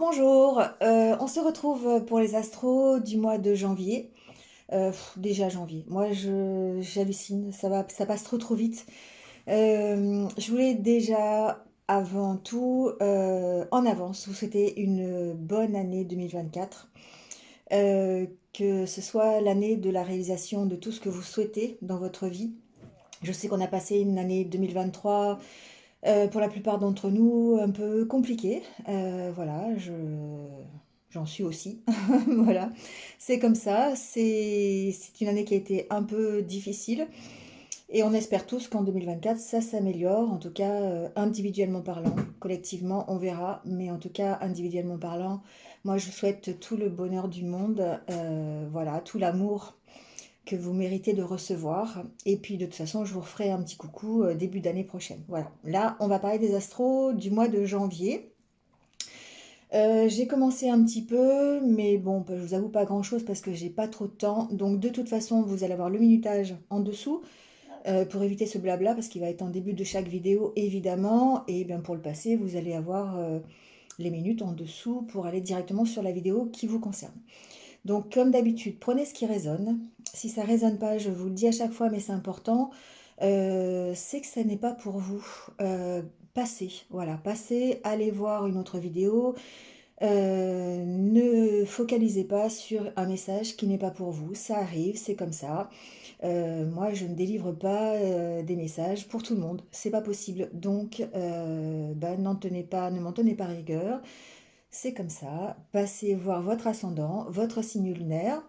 Bonjour. On se retrouve pour les astros du mois de janvier. Déjà janvier. Moi, j'hallucine. Ça passe trop vite. Je voulais déjà, avant tout, en avance, vous souhaiter une bonne année 2024. Que ce soit l'année de la réalisation de tout ce que vous souhaitez dans votre vie. Je sais qu'on a passé une année 2023 pour la plupart d'entre nous, un peu compliqué. Voilà, j'en suis aussi. Voilà, c'est comme ça. C'est une année qui a été un peu difficile. Et on espère tous qu'en 2024, ça s'améliore. En tout cas, individuellement parlant. Collectivement, on verra. Mais en tout cas, individuellement parlant, moi, je vous souhaite tout le bonheur du monde. Voilà, tout l'amour que vous méritez de recevoir. Et puis de toute façon, je vous referai un petit coucou début d'année prochaine. Voilà. Là, on va parler des astros du mois de janvier. J'ai commencé un petit peu, mais bon, je vous avoue pas grand-chose parce que j'ai pas trop de temps. Donc de toute façon, vous allez avoir le minutage en dessous pour éviter ce blabla parce qu'il va être en début de chaque vidéo, évidemment. Et bien pour le passer, vous allez avoir les minutes en dessous pour aller directement sur la vidéo qui vous concerne. Donc, comme d'habitude, prenez ce qui résonne. Si ça résonne pas, je vous le dis à chaque fois, mais c'est important, c'est que ça n'est pas pour vous. Passez, voilà, passez, allez voir une autre vidéo. Ne focalisez pas sur un message qui n'est pas pour vous. Ça arrive, c'est comme ça. Moi, je ne délivre pas des messages pour tout le monde. C'est pas possible. Donc, ne m'en tenez pas rigueur. C'est comme ça. Passez voir votre ascendant, votre signe lunaire,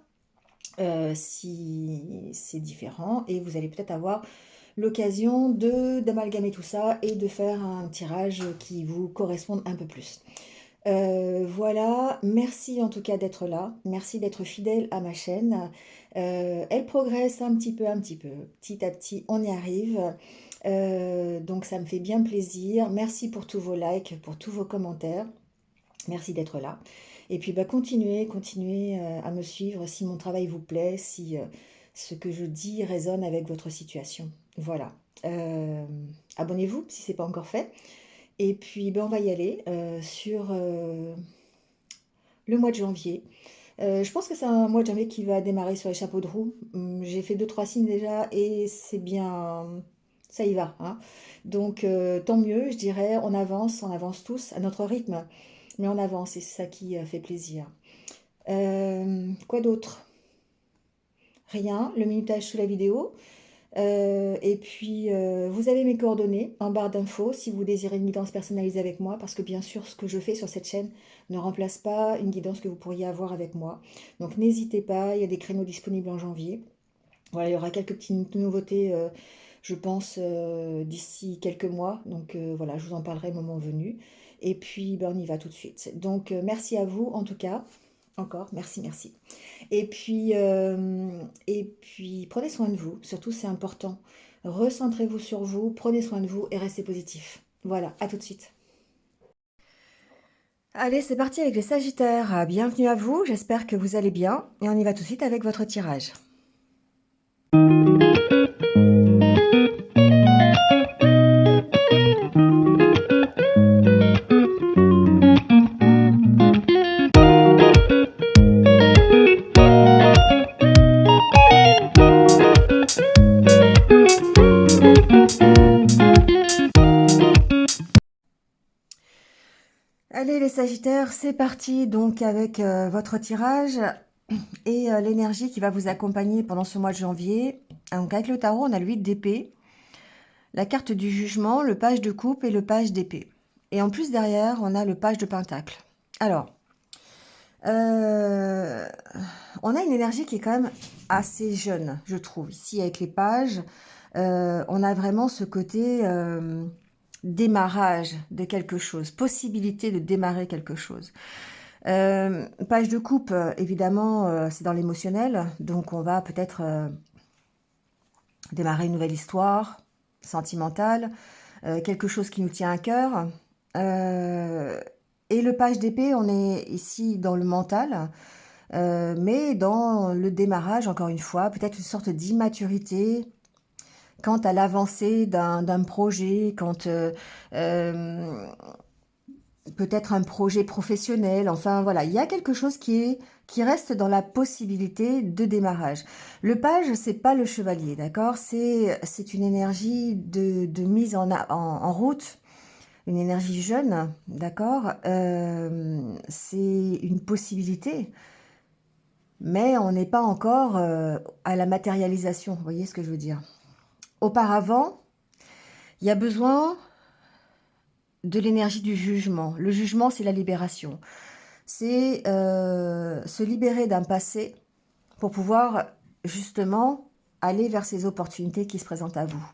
si c'est différent, et vous allez peut-être avoir l'occasion d'amalgamer tout ça et de faire un tirage qui vous corresponde un peu plus. Voilà, merci en tout cas d'être là, merci d'être fidèle à ma chaîne. Elle progresse un petit peu, petit à petit, on y arrive. Donc ça me fait bien plaisir. Merci pour tous vos likes, pour tous vos commentaires. Merci d'être là. Et puis continuez à me suivre si mon travail vous plaît, si ce que je dis résonne avec votre situation. Voilà. Euh, Abonnez-vous si ce n'est pas encore fait. Et puis on va y aller sur le mois de janvier. Je pense que c'est un mois de janvier qui va démarrer sur les chapeaux de roue. J'ai fait deux, trois signes déjà et c'est bien, ça y va, hein. Donc tant mieux, je dirais, on avance tous à notre rythme, mais on avance et c'est ça qui fait plaisir. Quoi d'autre? Rien, le minutage sous la vidéo. Et puis, vous avez mes coordonnées en barre d'infos si vous désirez une guidance personnalisée avec moi, parce que bien sûr, ce que je fais sur cette chaîne ne remplace pas une guidance que vous pourriez avoir avec moi. Donc n'hésitez pas, il y a des créneaux disponibles en janvier. Voilà, il y aura quelques petites nouveautés, je pense, d'ici quelques mois. Donc voilà, je vous en parlerai au moment venu. Et puis, on y va tout de suite. Donc, merci à vous, en tout cas. Encore, merci, merci. Et puis, prenez soin de vous. Surtout, c'est important. Recentrez-vous sur vous, prenez soin de vous et restez positif. Voilà, à tout de suite. Allez, c'est parti avec les Sagittaires. Bienvenue à vous, j'espère que vous allez bien. Et on y va tout de suite avec votre tirage. Allez les Sagittaires, c'est parti donc avec votre tirage et l'énergie qui va vous accompagner pendant ce mois de janvier. Donc avec le tarot, on a le 8 d'épée, la carte du jugement, le page de coupe et le page d'épée. Et en plus derrière, on a le page de pentacle. Alors, on a une énergie qui est quand même assez jeune, je trouve. Ici avec les pages, on a vraiment ce côté démarrage de quelque chose, possibilité de démarrer quelque chose. Page de coupe, évidemment, c'est dans l'émotionnel, donc on va peut-être démarrer une nouvelle histoire sentimentale, quelque chose qui nous tient à cœur. Et le page d'épée, on est ici dans le mental, mais dans le démarrage, encore une fois, peut-être une sorte d'immaturité quant à l'avancée d'un projet, peut-être un projet professionnel, enfin voilà, il y a quelque chose qui reste dans la possibilité de démarrage. Le page, c'est pas le chevalier, d'accord? C'est une énergie de mise en route, une énergie jeune, d'accord? C'est une possibilité, mais on n'est pas encore à la matérialisation, vous voyez ce que je veux dire? Auparavant, il y a besoin de l'énergie du jugement. Le jugement, c'est la libération. C'est se libérer d'un passé pour pouvoir justement aller vers ces opportunités qui se présentent à vous.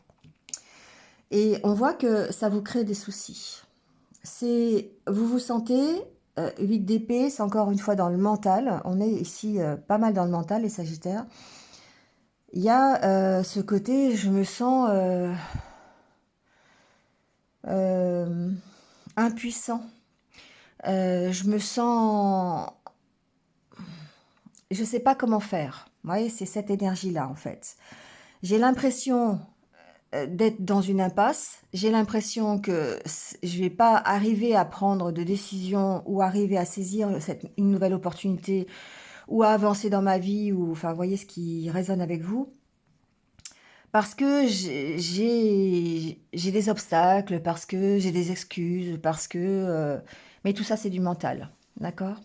Et on voit que ça vous crée des soucis. Vous vous sentez, 8 d'épée, c'est encore une fois dans le mental. On est ici pas mal dans le mental, les Sagittaires. Il y a ce côté, je me sens impuissant. Je me sens je sais pas comment faire. Vous voyez, c'est cette énergie-là, en fait. J'ai l'impression d'être dans une impasse. J'ai l'impression que je vais pas arriver à prendre de décision ou arriver à saisir une nouvelle opportunité ou à avancer dans ma vie ou, enfin, vous voyez ce qui résonne avec vous. Parce que j'ai des obstacles, parce que j'ai des excuses, parce que... mais tout ça, c'est du mental, d'accord?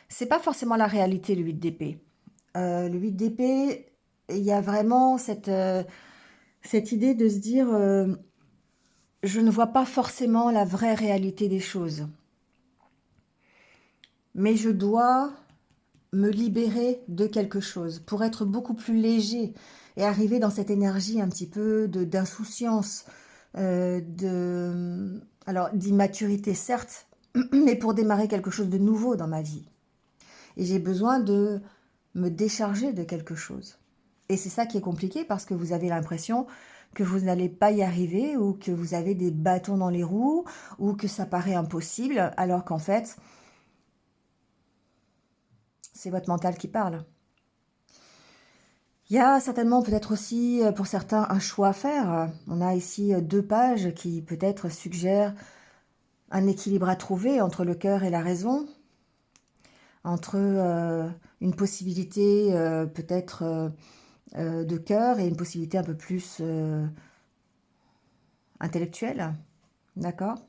C'est pas forcément la réalité, le 8 d'épée. Le 8 d'épée, il y a vraiment cette idée de se dire je ne vois pas forcément la vraie réalité des choses. Mais je dois me libérer de quelque chose pour être beaucoup plus léger et arriver dans cette énergie un petit peu d'insouciance, alors d'immaturité certes, mais pour démarrer quelque chose de nouveau dans ma vie. Et j'ai besoin de me décharger de quelque chose. Et c'est ça qui est compliqué parce que vous avez l'impression que vous n'allez pas y arriver ou que vous avez des bâtons dans les roues ou que ça paraît impossible alors qu'en fait, c'est votre mental qui parle. Il y a certainement peut-être aussi pour certains un choix à faire. On a ici 2 pages qui peut-être suggèrent un équilibre à trouver entre le cœur et la raison, entre une possibilité peut-être de cœur et une possibilité un peu plus intellectuelle. D'accord?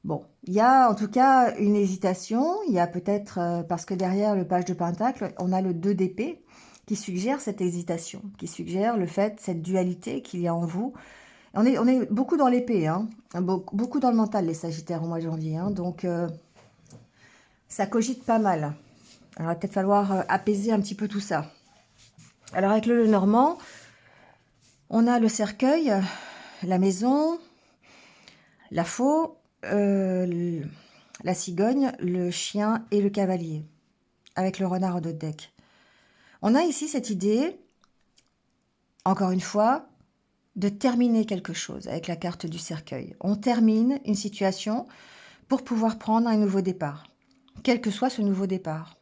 Bon, il y a en tout cas une hésitation. Il y a peut-être, parce que derrière le page de Pentacle, on a le 2 d'épée qui suggère cette hésitation, qui suggère le fait, cette dualité qu'il y a en vous. On est beaucoup dans l'épée, hein, beaucoup dans le mental, les Sagittaires au mois de janvier. Hein, donc, ça cogite pas mal. Alors, il va peut-être falloir apaiser un petit peu tout ça. Alors, avec le Normand, on a le cercueil, la maison, la faux, la cigogne, le chien et le cavalier, avec le renard de deck. On a ici cette idée, encore une fois, de terminer quelque chose avec la carte du cercueil. On termine une situation pour pouvoir prendre un nouveau départ, quel que soit ce nouveau départ.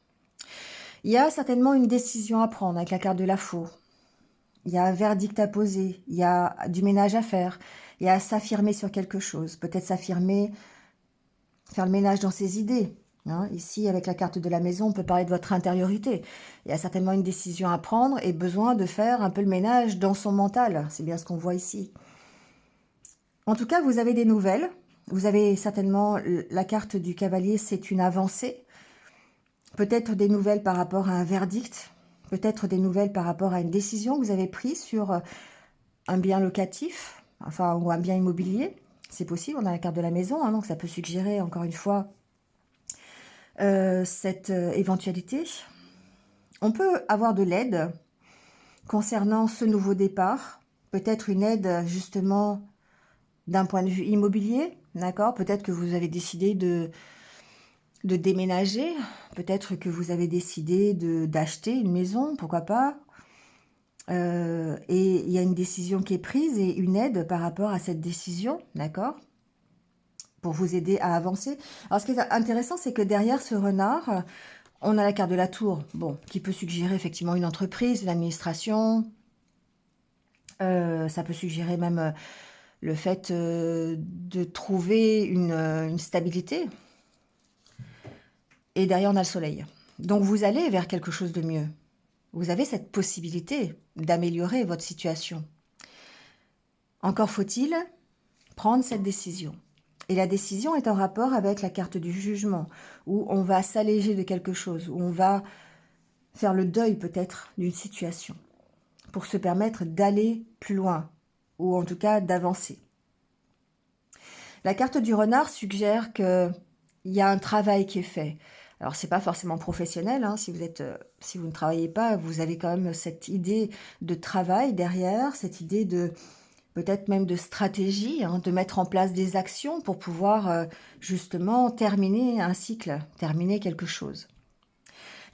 Il y a certainement une décision à prendre avec la carte de la faux. Il y a un verdict à poser, il y a du ménage à faire, il y a à s'affirmer sur quelque chose, peut-être s'affirmer, faire le ménage dans ses idées. Hein. Ici, avec la carte de la maison, on peut parler de votre intériorité. Il y a certainement une décision à prendre et besoin de faire un peu le ménage dans son mental. C'est bien ce qu'on voit ici. En tout cas, vous avez des nouvelles. Vous avez certainement la carte du cavalier, c'est une avancée. Peut-être des nouvelles par rapport à un verdict. Peut-être des nouvelles par rapport à une décision que vous avez prise sur un bien locatif, enfin, ou un bien immobilier. C'est possible, on a la carte de la maison, hein, donc ça peut suggérer, encore une fois, cette éventualité. On peut avoir de l'aide concernant ce nouveau départ. Peut-être une aide, justement, d'un point de vue immobilier, d'accord? Peut-être que vous avez décidé de déménager. Peut-être que vous avez décidé d'acheter une maison, pourquoi pas. Et il y a une décision qui est prise et une aide par rapport à cette décision, d'accord? Pour vous aider à avancer. Alors, ce qui est intéressant, c'est que derrière ce renard, on a la carte de la tour, bon, qui peut suggérer effectivement une entreprise, une administration. Ça peut suggérer même le fait de trouver une stabilité. Et derrière, on a le soleil. Donc, vous allez vers quelque chose de mieux. Vous avez cette possibilité d'améliorer votre situation. Encore faut-il prendre cette décision. Et la décision est en rapport avec la carte du jugement, où on va s'alléger de quelque chose, où on va faire le deuil peut-être d'une situation, pour se permettre d'aller plus loin, ou en tout cas d'avancer. La carte du renard suggère qu'il y a un travail qui est fait. Alors, c'est pas forcément professionnel, hein, si vous ne travaillez pas, vous avez quand même cette idée de travail derrière, cette idée de peut-être même de stratégie, hein, de mettre en place des actions pour pouvoir justement terminer un cycle, terminer quelque chose.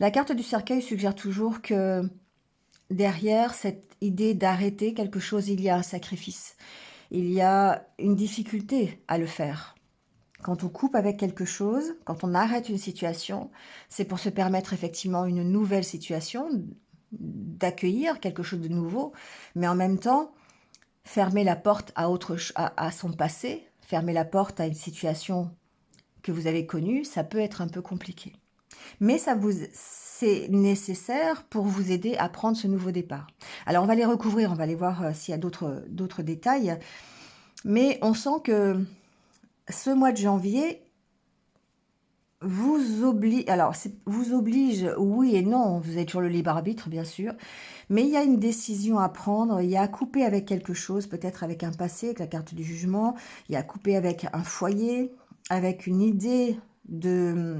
La carte du cercueil suggère toujours que derrière cette idée d'arrêter quelque chose, il y a un sacrifice. Il y a une difficulté à le faire. Quand on coupe avec quelque chose, quand on arrête une situation, c'est pour se permettre effectivement une nouvelle situation, d'accueillir quelque chose de nouveau, mais en même temps, fermer la porte à son passé, fermer la porte à une situation que vous avez connue, ça peut être un peu compliqué. Mais c'est nécessaire pour vous aider à prendre ce nouveau départ. Alors, on va les recouvrir, on va aller voir s'il y a d'autres détails. Mais on sent que ce mois de janvier vous oblige, oui et non, vous avez toujours le libre arbitre, bien sûr, mais il y a une décision à prendre, il y a à couper avec quelque chose, peut-être avec un passé, avec la carte du jugement, il y a à couper avec un foyer, avec une idée de,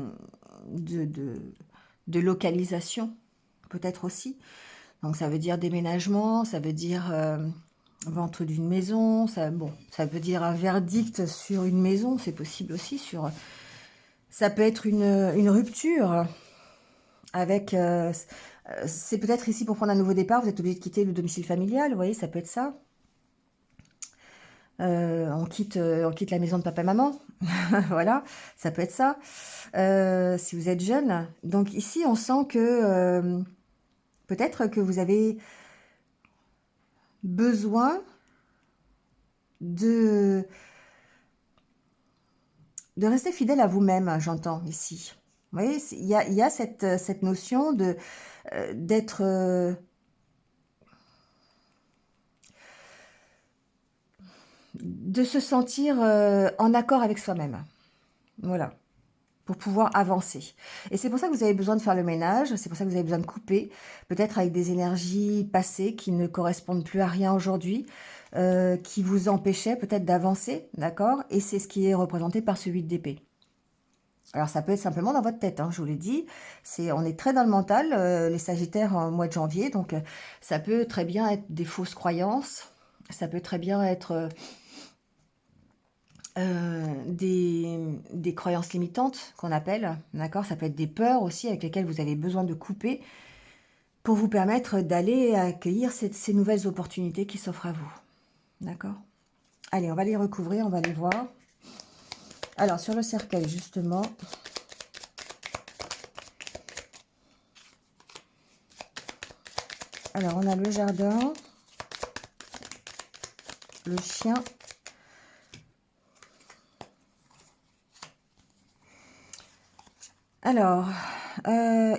de, de localisation, peut-être aussi. Donc ça veut dire déménagement, ça veut dire vente d'une maison, ça veut dire un verdict sur une maison, c'est possible aussi, ça peut être une rupture avec... c'est peut-être ici pour prendre un nouveau départ, vous êtes obligé de quitter le domicile familial, vous voyez, ça peut être ça. On quitte la maison de papa et maman, voilà, ça peut être ça, si vous êtes jeune. Donc ici, on sent que peut-être que vous avez besoin de rester fidèle à vous-même, j'entends ici. Vous voyez, il y a cette notion d'être... de se sentir en accord avec soi-même. Voilà. Pour pouvoir avancer. Et c'est pour ça que vous avez besoin de faire le ménage, c'est pour ça que vous avez besoin de couper, peut-être avec des énergies passées qui ne correspondent plus à rien aujourd'hui, qui vous empêchaient peut-être d'avancer, d'accord? Et c'est ce qui est représenté par ce 8 d'épée. Alors ça peut être simplement dans votre tête, hein, je vous l'ai dit, on est très dans le mental, les Sagittaires en mois de janvier, donc ça peut très bien être des fausses croyances, ça peut très bien être des croyances limitantes qu'on appelle, d'accord? Ça peut être des peurs aussi avec lesquelles vous avez besoin de couper pour vous permettre d'aller accueillir ces nouvelles opportunités qui s'offrent à vous, d'accord? Allez, on va les recouvrir, on va les voir. Alors, sur le cercueil, justement, alors on a le jardin, le chien, alors,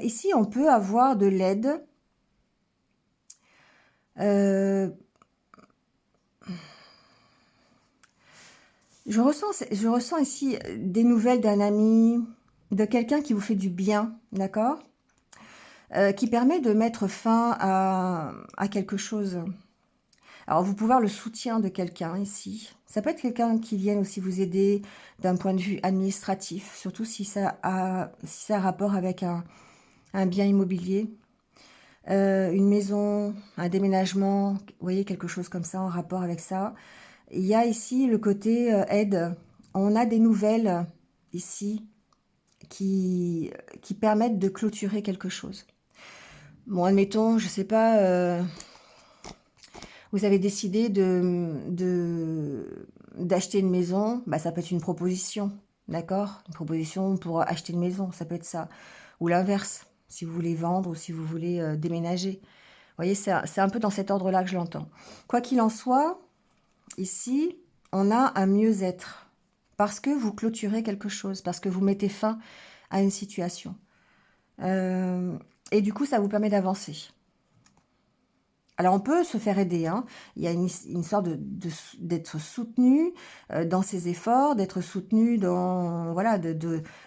ici, on peut avoir de l'aide. Je ressens ici des nouvelles d'un ami, de quelqu'un qui vous fait du bien, d'accord? Qui permet de mettre fin à quelque chose. Alors, vous pouvez avoir le soutien de quelqu'un ici. Ça peut être quelqu'un qui vienne aussi vous aider d'un point de vue administratif, surtout si ça a rapport avec un bien immobilier, une maison, un déménagement, vous voyez, quelque chose comme ça en rapport avec ça. Il y a ici le côté aide. On a des nouvelles ici qui permettent de clôturer quelque chose. Bon, admettons, je sais pas, vous avez décidé d'acheter une maison, bah, ça peut être une proposition, d'accord? Une proposition pour acheter une maison, ça peut être ça. Ou l'inverse, si vous voulez vendre ou si vous voulez déménager. Vous voyez, c'est un peu dans cet ordre-là que je l'entends. Quoi qu'il en soit, ici, on a un mieux-être. Parce que vous clôturez quelque chose, parce que vous mettez fin à une situation. Et du coup, ça vous permet d'avancer. Alors, on peut se faire aider, hein. Il y a une sorte d'être soutenu dans ses efforts, d'être soutenu dans, voilà,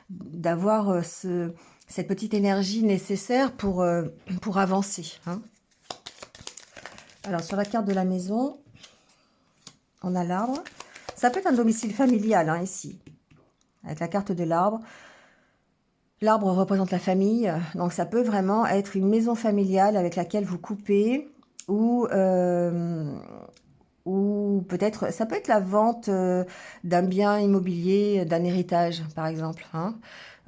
d'avoir cette petite énergie nécessaire pour avancer, hein. Alors, sur la carte de la maison, on a l'arbre. Ça peut être un domicile familial, hein, ici, avec la carte de l'arbre. L'arbre représente la famille, donc ça peut vraiment être une maison familiale avec laquelle vous coupez, ou peut-être, ça peut être la vente d'un bien immobilier, d'un héritage, par exemple, hein.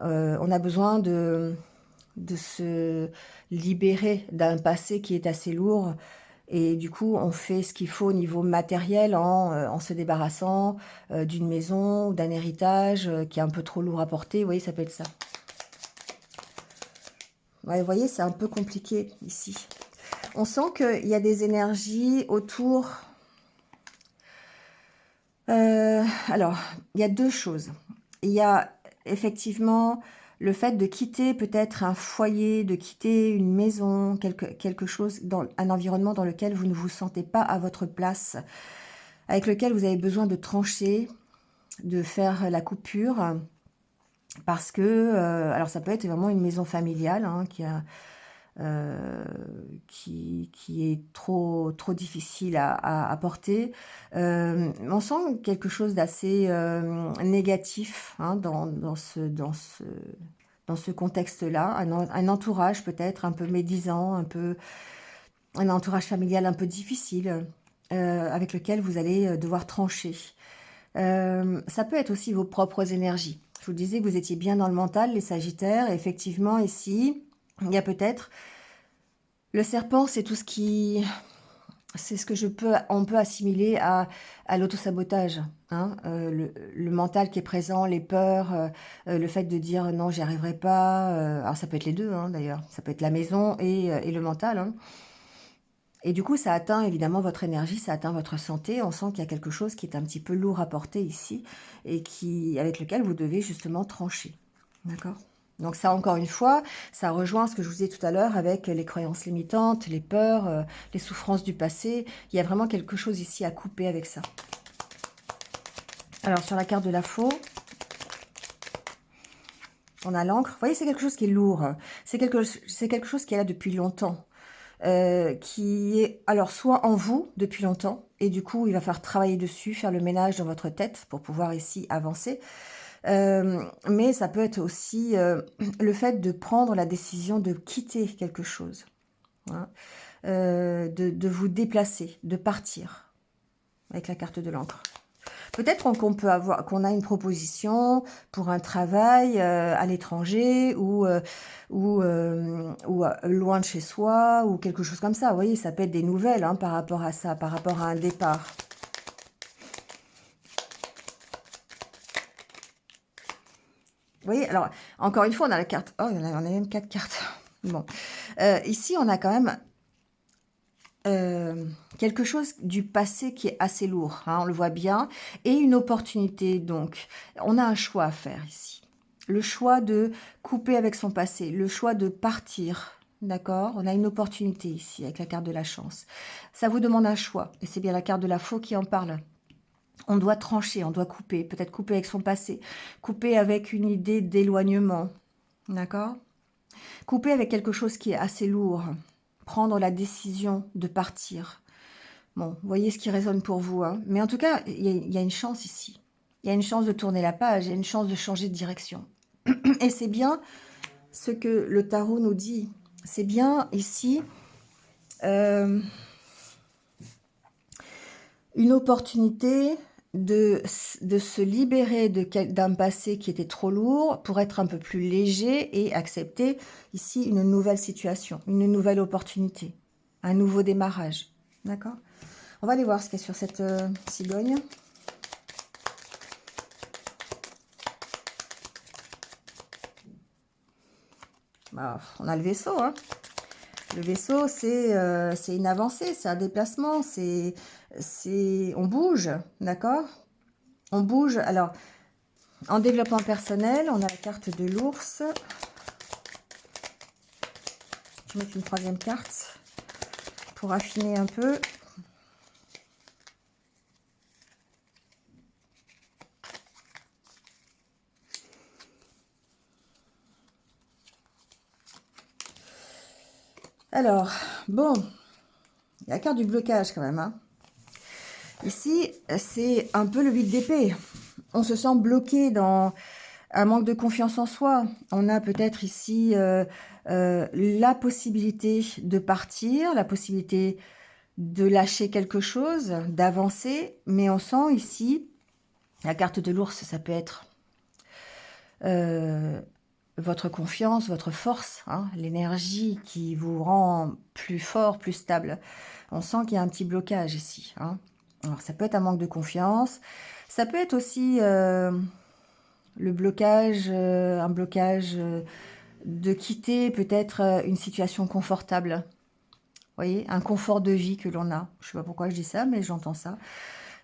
On a besoin de se libérer d'un passé qui est assez lourd. Et du coup, on fait ce qu'il faut au niveau matériel en se débarrassant d'une maison ou d'un héritage qui est un peu trop lourd à porter. Vous voyez, ça peut être ça. Ouais, vous voyez, c'est un peu compliqué ici. On sent qu'il y a des énergies autour. Alors, il y a deux choses. Il y a effectivement le fait de quitter peut-être un foyer, de quitter une maison, quelque chose, dans un environnement dans lequel vous ne vous sentez pas à votre place, avec lequel vous avez besoin de trancher, de faire la coupure, parce que, alors ça peut être vraiment une maison familiale, hein, qui est trop difficile à porter. On sent quelque chose d'assez négatif, hein, dans ce contexte-là. Un entourage peut-être un peu médisant, un entourage familial un peu difficile, avec lequel vous allez devoir trancher. Ça peut être aussi vos propres énergies. Je vous disais que vous étiez bien dans le mental, les Sagittaires. Et effectivement, ici, il y a peut-être... Le serpent, c'est tout ce qui... C'est ce que on peut assimiler à l'autosabotage, hein. Le mental qui est présent, les peurs, le fait de dire non, j'y arriverai pas. Alors ça peut être les deux, hein, d'ailleurs. Ça peut être la maison et le mental, hein. Et du coup, ça atteint évidemment votre énergie, ça atteint votre santé. On sent qu'il y a quelque chose qui est un petit peu lourd à porter ici et avec lequel vous devez justement trancher. D'accord ? Donc ça, encore une fois, ça rejoint ce que je vous disais tout à l'heure avec les croyances limitantes, les peurs, les souffrances du passé. Il y a vraiment quelque chose ici à couper avec ça. Alors, sur la carte de la faux, on a l'encre. Vous voyez, c'est quelque chose qui est lourd. C'est quelque chose qui est là depuis longtemps. Qui est alors soit en vous depuis longtemps, et du coup, il va falloir travailler dessus, faire le ménage dans votre tête pour pouvoir ici avancer. Mais ça peut être aussi le fait de prendre la décision de quitter quelque chose, hein, de vous déplacer, de partir, avec la carte de l'encre. Peut-être qu'on a une proposition pour un travail à l'étranger ou loin de chez soi ou quelque chose comme ça. Vous voyez, ça peut être des nouvelles, hein, par rapport à ça, par rapport à un départ. Vous voyez, alors, encore une fois, on a la carte... Oh, on a même 4 cartes. Bon. Ici, on a quand même quelque chose du passé qui est assez lourd, hein, on le voit bien, et une opportunité. Donc, on a un choix à faire ici. Le choix de couper avec son passé, le choix de partir, d'accord? On a une opportunité ici, avec la carte de la chance. Ça vous demande un choix, et c'est bien la carte de la faux qui en parle. On doit trancher, on doit couper, peut-être couper avec son passé, couper avec une idée d'éloignement, d'accord? Couper avec quelque chose qui est assez lourd, prendre la décision de partir. Bon, vous voyez ce qui résonne pour vous, hein. Mais en tout cas, il y a une chance ici. Il y a une chance de tourner la page, il y a une chance de changer de direction. Et c'est bien ce que le tarot nous dit. C'est bien ici une opportunité de se libérer d'un passé qui était trop lourd pour être un peu plus léger et accepter ici une nouvelle situation, une nouvelle opportunité, un nouveau démarrage. D'accord ? On va aller voir ce qu'il y a sur cette cigogne. Bah, on a le vaisseau, hein. Le vaisseau, c'est une avancée, c'est un déplacement, on bouge, d'accord? On bouge. Alors, en développement personnel, on a la carte de l'ours. Je vais mettre une troisième carte pour affiner un peu. Alors, bon, la carte du blocage quand même. Hein. Ici, c'est un peu le 8 d'épée. On se sent bloqué dans un manque de confiance en soi. On a peut-être ici la possibilité de partir, la possibilité de lâcher quelque chose, d'avancer. Mais on sent ici, la carte de l'ours, ça peut être votre confiance, votre force, hein, l'énergie qui vous rend plus fort, plus stable. On sent qu'il y a un petit blocage ici. Hein. Alors, ça peut être un manque de confiance. Ça peut être aussi le blocage, un blocage de quitter peut-être une situation confortable. Vous voyez, un confort de vie que l'on a. Je ne sais pas pourquoi je dis ça, mais j'entends ça.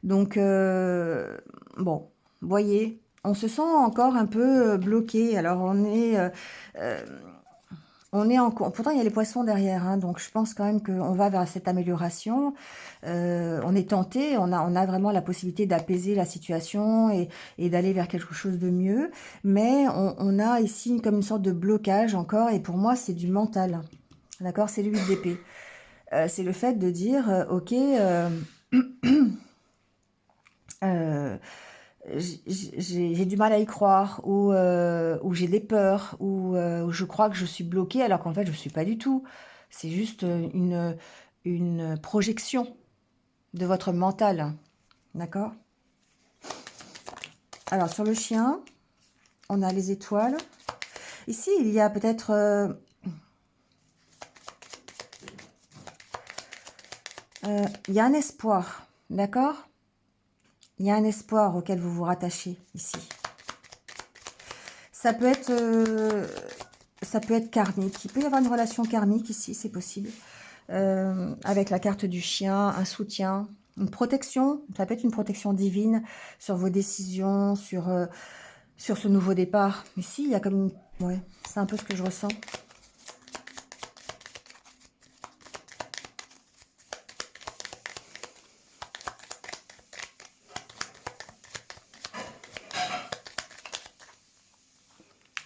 Donc, bon, voyez, on se sent encore un peu bloqué. Alors, on est en... Pourtant, il y a les poissons derrière, hein, donc je pense quand même qu'on va vers cette amélioration. On est tenté, on a vraiment la possibilité d'apaiser la situation et d'aller vers quelque chose de mieux. Mais on a ici comme une sorte de blocage encore, et pour moi, c'est du mental. D'accord? C'est l'huile d'épée. C'est le fait de dire, ok, j'ai du mal à y croire, ou j'ai des peurs, ou je crois que je suis bloquée alors qu'en fait je ne suis pas du tout. C'est juste une projection de votre mental. D'accord? Alors sur le chien, on a les étoiles. Ici, il y a peut-être... il y a un espoir, d'accord? Il y a un espoir auquel vous vous rattachez ici. Ça peut être karmique. Il peut y avoir une relation karmique ici, c'est possible. Avec la carte du chien, un soutien, une protection. Ça peut être une protection divine sur vos décisions, sur ce nouveau départ. Ici, il y a comme une... Ouais, c'est un peu ce que je ressens.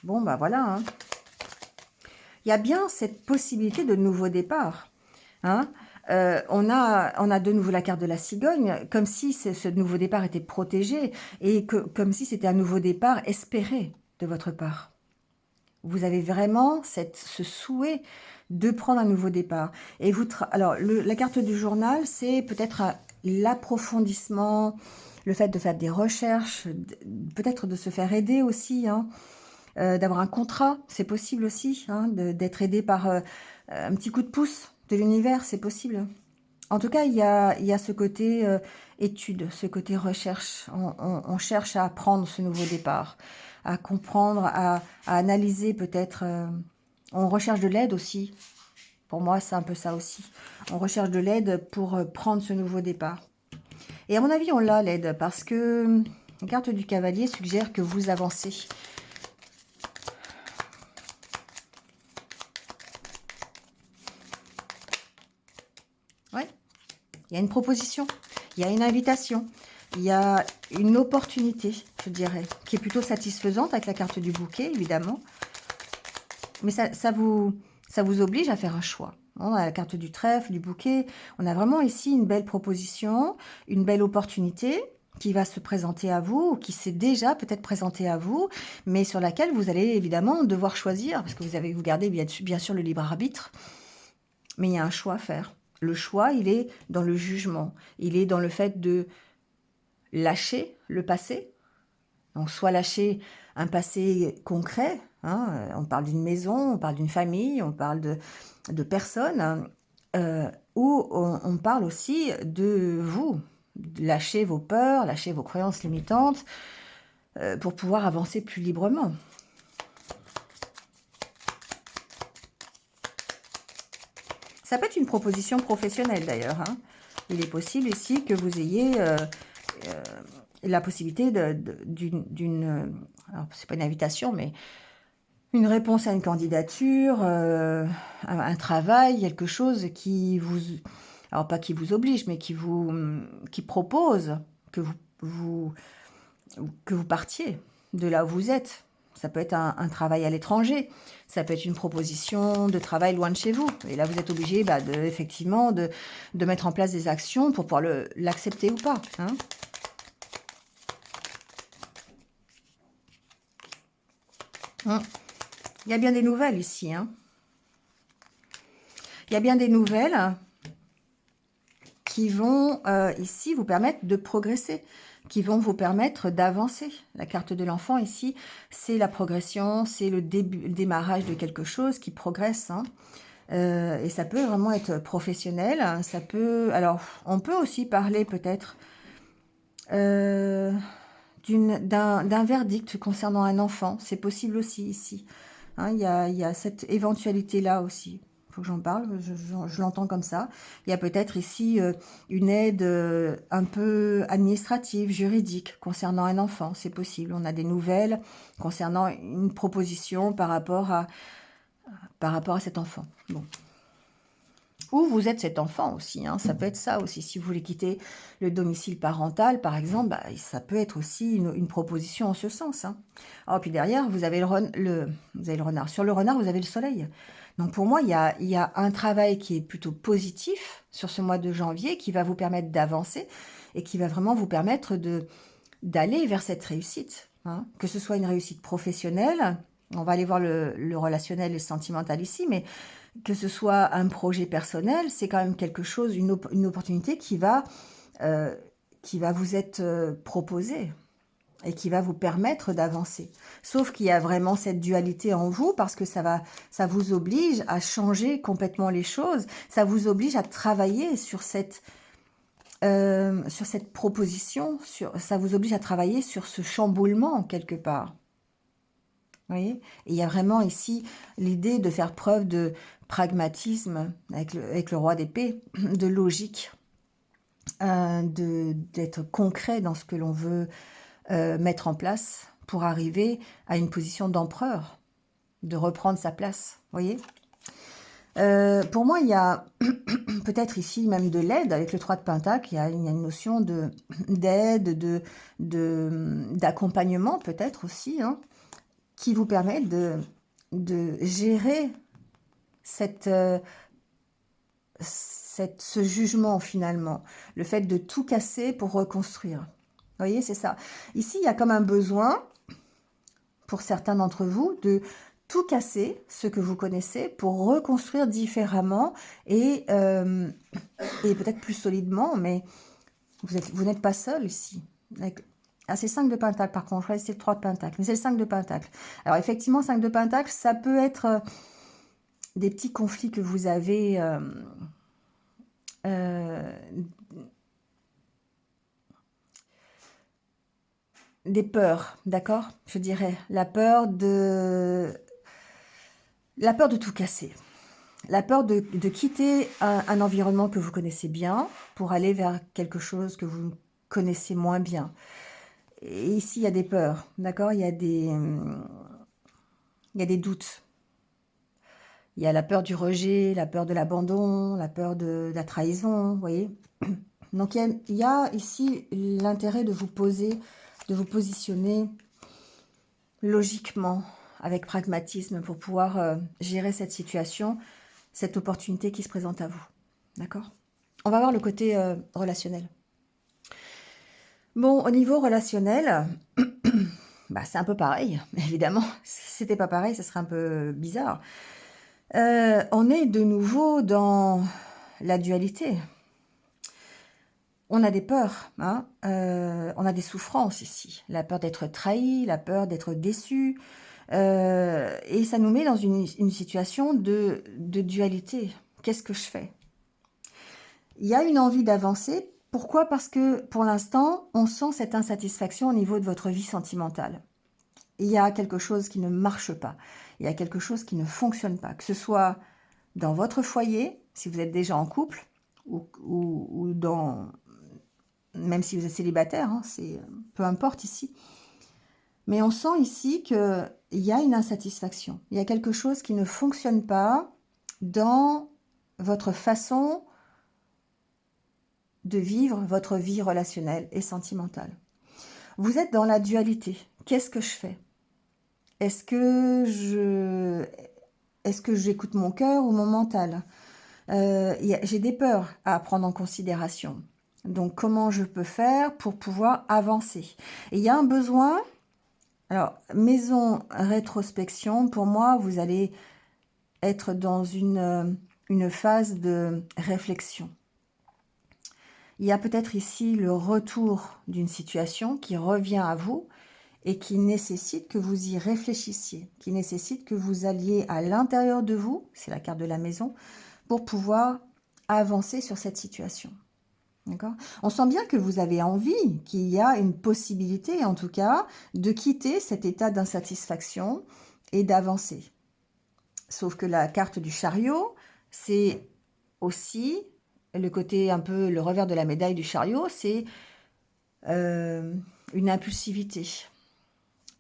Bon, bah voilà. Hein. Il y a bien cette possibilité de nouveau départ. Hein. On a de nouveau la carte de la cigogne, comme si ce nouveau départ était protégé et comme si c'était un nouveau départ espéré de votre part. Vous avez vraiment ce souhait de prendre un nouveau départ. Et alors, la carte du journal, c'est peut-être l'approfondissement, le fait de faire des recherches, peut-être de se faire aider aussi, hein, d'avoir un contrat, c'est possible aussi, hein, d'être aidé par un petit coup de pouce de l'univers, c'est possible. En tout cas, il y a ce côté étude, ce côté recherche. On cherche à apprendre ce nouveau départ, à comprendre, à analyser peut-être. On recherche de l'aide aussi. Pour moi, c'est un peu ça aussi. On recherche de l'aide pour prendre ce nouveau départ. Et à mon avis, on l'a l'aide parce que la carte du cavalier suggère que vous avancez. Ouais. Il y a une proposition, il y a une invitation, il y a une opportunité, je dirais, qui est plutôt satisfaisante avec la carte du bouquet, évidemment. Mais ça vous oblige à faire un choix. On a la carte du trèfle, du bouquet. On a vraiment ici une belle proposition, une belle opportunité qui va se présenter à vous, ou qui s'est déjà peut-être présentée à vous, mais sur laquelle vous allez évidemment devoir choisir, parce que vous gardez bien sûr le libre arbitre, mais il y a un choix à faire. Le choix, il est dans le jugement. Il est dans le fait de lâcher le passé. Donc, soit lâcher un passé concret. Hein, on parle d'une maison, on parle d'une famille, on parle de personnes. Ou on parle aussi de vous. Lâcher vos peurs, lâcher vos croyances limitantes pour pouvoir avancer plus librement. Ça peut être une proposition professionnelle d'ailleurs. Hein. Il est possible ici que vous ayez la possibilité alors c'est pas une invitation, mais une réponse à une candidature, un travail, quelque chose qui vous, alors pas qui vous oblige, mais qui propose que vous, que vous partiez de là où vous êtes. Ça peut être un travail à l'étranger, ça peut être une proposition de travail loin de chez vous. Et là, vous êtes obligé effectivement de mettre en place des actions pour pouvoir l'accepter ou pas. Hein. Il y a bien des nouvelles ici. Hein. Il y a bien des nouvelles qui vont ici vous permettre de progresser, qui vont vous permettre d'avancer. La carte de l'enfant ici, c'est la progression, c'est le démarrage de quelque chose qui progresse. Hein. Et ça peut vraiment être professionnel. Ça peut, alors, on peut aussi parler peut-être d'un verdict concernant un enfant. C'est possible aussi ici. Hein, il y a cette éventualité-là aussi. Il faut que j'en parle, je l'entends comme ça. Il y a peut-être ici une aide un peu administrative, juridique, concernant un enfant. C'est possible. On a des nouvelles concernant une proposition par rapport à cet enfant. Bon. Ou vous êtes cet enfant aussi, hein, ça peut être ça aussi. Si vous voulez quitter le domicile parental, par exemple, ça peut être aussi une proposition en ce sens. Hein. Alors, puis derrière, vous avez vous avez le renard. Sur le renard, vous avez le soleil. Donc pour moi, il y a un travail qui est plutôt positif sur ce mois de janvier, qui va vous permettre d'avancer et qui va vraiment vous permettre d'aller vers cette réussite. Hein. Que ce soit une réussite professionnelle, on va aller voir le relationnel et le sentimental ici, mais que ce soit un projet personnel, c'est quand même quelque chose, une opportunité qui va vous être proposée et qui va vous permettre d'avancer. Sauf qu'il y a vraiment cette dualité en vous parce que ça vous oblige à changer complètement les choses, ça vous oblige à travailler sur cette proposition, ça vous oblige à travailler sur ce chamboulement quelque part. Vous voyez? Et il y a vraiment ici l'idée de faire preuve de pragmatisme avec le roi d'épée, de logique, d'être concret dans ce que l'on veut mettre en place pour arriver à une position d'empereur, de reprendre sa place. Vous voyez? Pour moi, il y a peut-être ici même de l'aide avec le 3 de Pentacle. Il y a une notion d'aide, d'accompagnement peut-être aussi, hein, qui vous permet de gérer ce jugement finalement, le fait de tout casser pour reconstruire. Vous voyez, c'est ça. Ici, il y a comme un besoin, pour certains d'entre vous, de tout casser, ce que vous connaissez, pour reconstruire différemment et peut-être plus solidement, mais vous n'êtes pas seul ici. C'est 5 de Pentacle par contre, c'est le 3 de Pentacle, mais c'est le 5 de Pentacle. Alors effectivement, 5 de Pentacle, ça peut être des petits conflits que vous avez des peurs, d'accord? Je dirais la peur de tout casser. La peur de quitter un environnement que vous connaissez bien pour aller vers quelque chose que vous connaissez moins bien. Et ici, il y a des peurs, d'accord? Il y a des doutes. Il y a la peur du rejet, la peur de l'abandon, la peur de la trahison, vous voyez? Donc, il y a ici l'intérêt de vous poser, de vous positionner logiquement, avec pragmatisme, pour pouvoir gérer cette situation, cette opportunité qui se présente à vous. D'accord? On va voir le côté relationnel. Bon, au niveau relationnel, c'est un peu pareil, évidemment. Si c'était pas pareil, ça serait un peu bizarre. On est de nouveau dans la dualité. On a des peurs, hein, on a des souffrances ici. La peur d'être trahi, la peur d'être déçu. Et ça nous met dans une situation de dualité. Qu'est-ce que je fais? Il y a une envie d'avancer. Pourquoi? Parce que pour l'instant, on sent cette insatisfaction au niveau de votre vie sentimentale. Il y a quelque chose qui ne marche pas. Il y a quelque chose qui ne fonctionne pas. Que ce soit dans votre foyer, si vous êtes déjà en couple, ou dans... Même si vous êtes célibataire, hein, peu importe ici. Mais on sent ici qu'il y a une insatisfaction. Il y a quelque chose qui ne fonctionne pas dans votre façon de vivre votre vie relationnelle et sentimentale. Vous êtes dans la dualité. Qu'est-ce que je fais? Est-ce que j'écoute mon cœur ou mon mental? J'ai des peurs à prendre en considération. Donc, comment je peux faire pour pouvoir avancer? Et il y a un besoin. Alors, maison rétrospection, pour moi, vous allez être dans une phase de réflexion. Il y a peut-être ici le retour d'une situation qui revient à vous et qui nécessite que vous y réfléchissiez, qui nécessite que vous alliez à l'intérieur de vous, c'est la carte de la maison, pour pouvoir avancer sur cette situation. D'accord? On sent bien que vous avez envie, qu'il y a une possibilité, en tout cas, de quitter cet état d'insatisfaction et d'avancer. Sauf que la carte du chariot, c'est aussi le côté un peu, le revers de la médaille du chariot, c'est une impulsivité.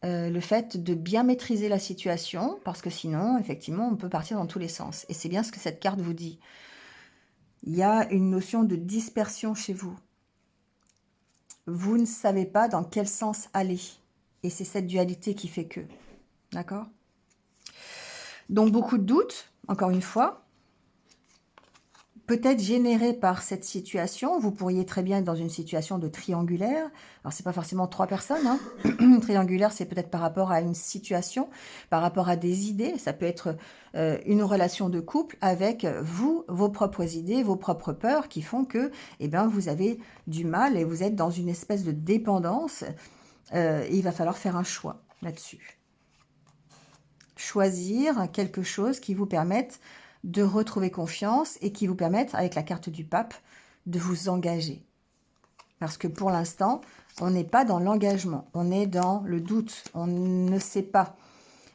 Le fait de bien maîtriser la situation, parce que sinon, effectivement, on peut partir dans tous les sens. Et c'est bien ce que cette carte vous dit. Il y a une notion de dispersion chez vous. Vous ne savez pas dans quel sens aller. Et c'est cette dualité qui fait que. D'accord? Donc, beaucoup de doutes, encore une fois. Peut-être généré par cette situation. Vous pourriez très bien être dans une situation de triangulaire. Alors, c'est pas forcément 3 personnes. Hein. Triangulaire, c'est peut-être par rapport à une situation, par rapport à des idées. Ça peut être une relation de couple avec vous, vos propres idées, vos propres peurs qui font que eh ben, vous avez du mal et vous êtes dans une espèce de dépendance. Et il va falloir faire un choix là-dessus. Choisir quelque chose qui vous permette de retrouver confiance et qui vous permette, avec la carte du pape, de vous engager. Parce que pour l'instant, on n'est pas dans l'engagement, on est dans le doute, on ne sait pas.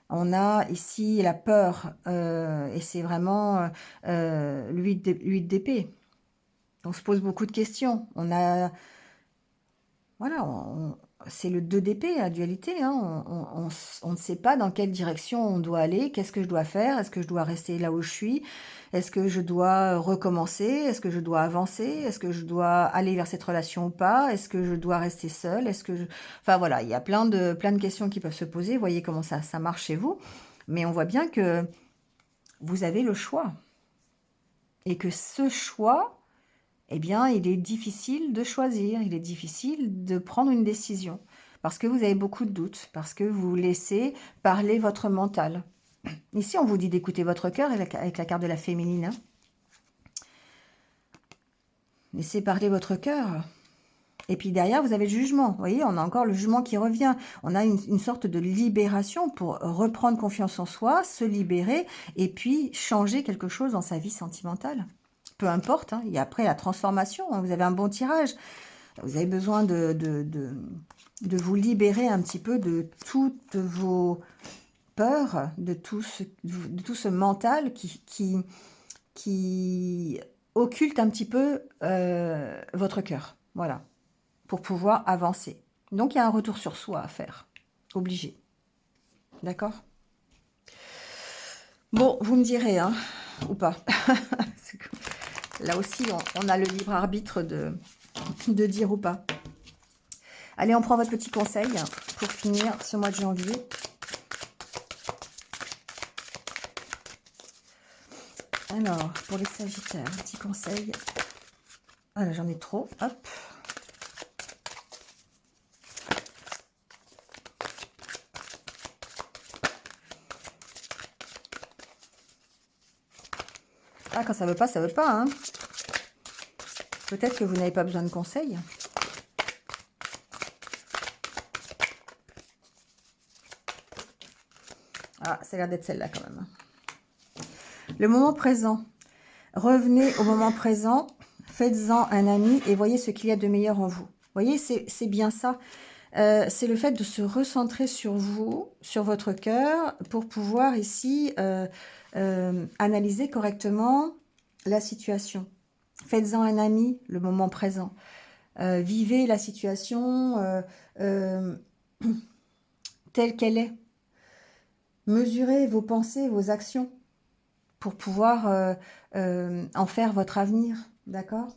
On a ici la peur, et c'est vraiment l'huile d'épée. On se pose beaucoup de questions. On a... Voilà, c'est le 2 d'épée, la dualité. Hein. On ne sait pas dans quelle direction on doit aller, qu'est-ce que je dois faire, est-ce que je dois rester là où je suis, est-ce que je dois recommencer, est-ce que je dois avancer, est-ce que je dois aller vers cette relation ou pas, est-ce que je dois rester seule, Enfin voilà, il y a plein de questions qui peuvent se poser, vous voyez comment ça marche chez vous, mais on voit bien que vous avez le choix. Et que ce choix... eh bien, il est difficile de choisir, il est difficile de prendre une décision, parce que vous avez beaucoup de doutes, parce que vous laissez parler votre mental. Ici, on vous dit d'écouter votre cœur avec la carte de la féminine. Hein. Laissez parler votre cœur. Et puis derrière, vous avez le jugement. Vous voyez, on a encore le jugement qui revient. On a une sorte de libération pour reprendre confiance en soi, se libérer, et puis changer quelque chose dans sa vie sentimentale. Peu importe, hein, il y a après la transformation, hein, vous avez un bon tirage, vous avez besoin de vous libérer un petit peu de toutes vos peurs, de tout ce mental qui occulte un petit peu votre cœur, voilà, pour pouvoir avancer. Donc il y a un retour sur soi à faire, obligé, d'accord? Bon, vous me direz, hein, ou pas. Là aussi, on a le libre arbitre de dire ou pas. Allez, on prend votre petit conseil pour finir ce mois de janvier. Alors, pour les Sagittaires, un petit conseil. Ah là, j'en ai trop. Hop. Ah, quand ça veut pas, ça veut pas, hein. Peut-être que vous n'avez pas besoin de conseils. Ah, ça a l'air d'être celle-là quand même. Le moment présent. Revenez au moment présent, faites-en un ami et voyez ce qu'il y a de meilleur en vous. Vous voyez, c'est bien ça. C'est le fait de se recentrer sur vous, sur votre cœur, pour pouvoir ici analyser correctement la situation. Faites-en un ami, le moment présent. Vivez la situation euh, telle qu'elle est. Mesurez vos pensées, vos actions pour pouvoir en faire votre avenir, d'accord?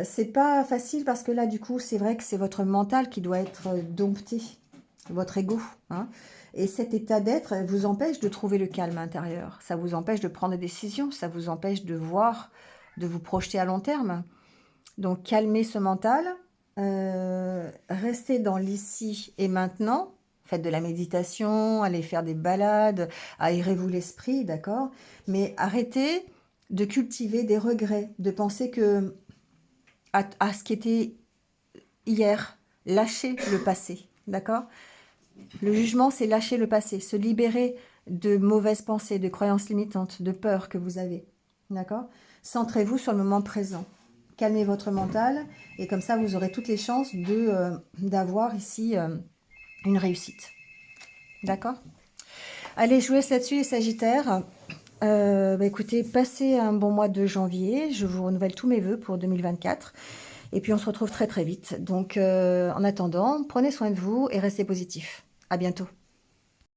C'est pas facile parce que là, du coup, c'est vrai que c'est votre mental qui doit être dompté, votre ego, hein. Et cet état d'être vous empêche de trouver le calme intérieur. Ça vous empêche de prendre des décisions, ça vous empêche de voir, de vous projeter à long terme. Donc, calmez ce mental, restez dans l'ici et maintenant. Faites de la méditation, allez faire des balades, aérez-vous l'esprit, d'accord? Mais arrêtez de cultiver des regrets, de penser que à ce qui était hier. Lâchez le passé, d'accord? Le jugement, c'est lâcher le passé, se libérer de mauvaises pensées, de croyances limitantes, de peurs que vous avez, d'accord? Centrez-vous sur le moment présent. Calmez votre mental et comme ça, vous aurez toutes les chances d'avoir ici une réussite, d'accord? Allez, je vous laisse là-dessus les Sagittaires. Écoutez, passez un bon mois de janvier. Je vous renouvelle tous mes vœux pour 2024. Et puis on se retrouve très très vite. Donc en attendant, prenez soin de vous et restez positifs. À bientôt.